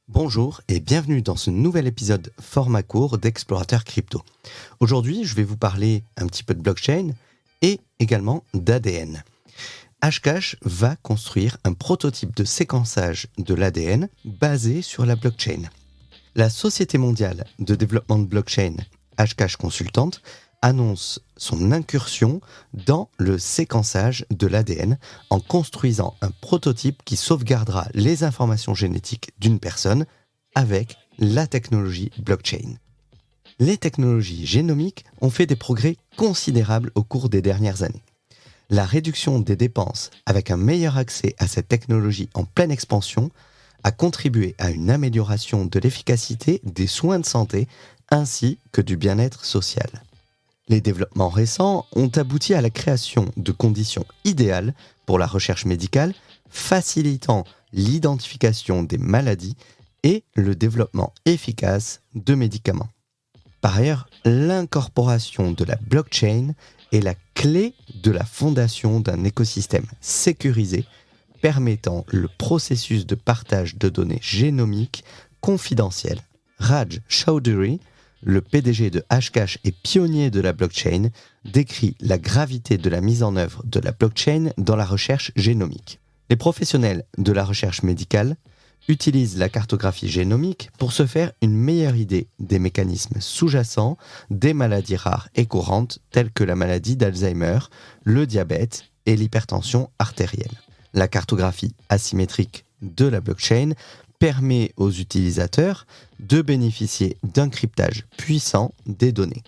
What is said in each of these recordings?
Bonjour et bienvenue dans ce nouvel épisode format court d'Explorateur Crypto. Aujourd'hui, je vais vous parler un petit peu de blockchain et également d'ADN. Hashcash va construire un prototype de séquençage de l'ADN basé sur la blockchain. La Société mondiale de développement de blockchain, Hashcash Consultant, annonce son incursion dans le séquençage de l'ADN en construisant un prototype qui sauvegardera les informations génétiques d'une personne avec la technologie blockchain. Les technologies génomiques ont fait des progrès considérables au cours des dernières années. La réduction des dépenses avec un meilleur accès à cette technologie en pleine expansion a contribué à une amélioration de l'efficacité des soins de santé ainsi que du bien-être social. Les développements récents ont abouti à la création de conditions idéales pour la recherche médicale, facilitant l'identification des maladies et le développement efficace de médicaments. Par ailleurs, l'incorporation de la blockchain est la clé de la fondation d'un écosystème sécurisé permettant le processus de partage de données génomiques confidentielles. Raj Chowdhury, le PDG de Hashcash et pionnier de la blockchain, décrit la gravité de la mise en œuvre de la blockchain dans la recherche génomique. Les professionnels de la recherche médicale utilisent la cartographie génomique pour se faire une meilleure idée des mécanismes sous-jacents des maladies rares et courantes telles que la maladie d'Alzheimer, le diabète et l'hypertension artérielle. La cartographie asymétrique de la blockchain permet aux utilisateurs de bénéficier d'un cryptage puissant des données.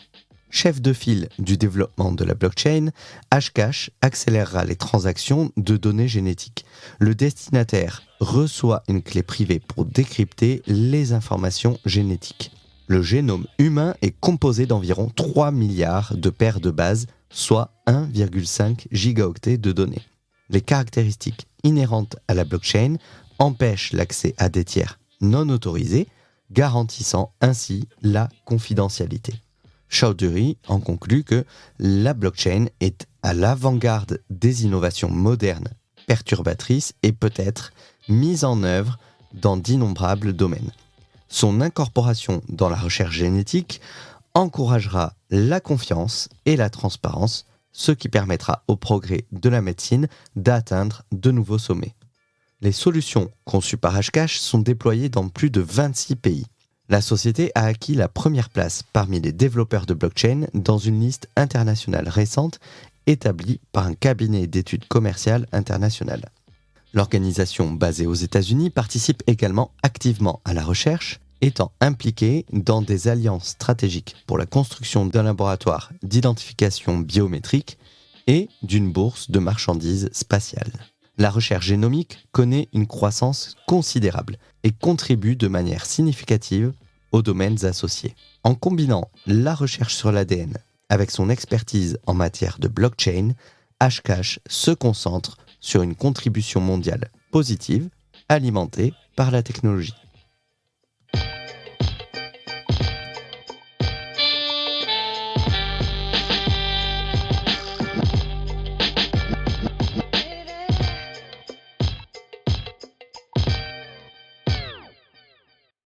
Chef de file du développement de la blockchain, Hashcash accélérera les transactions de données génétiques. Le destinataire reçoit une clé privée pour décrypter les informations génétiques. Le génome humain est composé d'environ 3 milliards de paires de bases, soit 1,5 gigaoctets de données. Les caractéristiques inhérentes à la blockchain empêchent l'accès à des tiers non autorisés, garantissant ainsi la confidentialité. Chowdhury en conclut que la blockchain est à l'avant-garde des innovations modernes, perturbatrices et peut être mise en œuvre dans d'innombrables domaines. Son incorporation dans la recherche génétique encouragera la confiance et la transparence, ce qui permettra au progrès de la médecine d'atteindre de nouveaux sommets. Les solutions conçues par Hashcash sont déployées dans plus de 26 pays. La société a acquis la première place parmi les développeurs de blockchain dans une liste internationale récente établie par un cabinet d'études commerciales internationales. L'organisation basée aux États-Unis participe également activement à la recherche, étant impliquée dans des alliances stratégiques pour la construction d'un laboratoire d'identification biométrique et d'une bourse de marchandises spatiales. La recherche génomique connaît une croissance considérable et contribue de manière significative aux domaines associés. En combinant la recherche sur l'ADN avec son expertise en matière de blockchain, Hashcash se concentre sur une contribution mondiale positive alimentée par la technologie.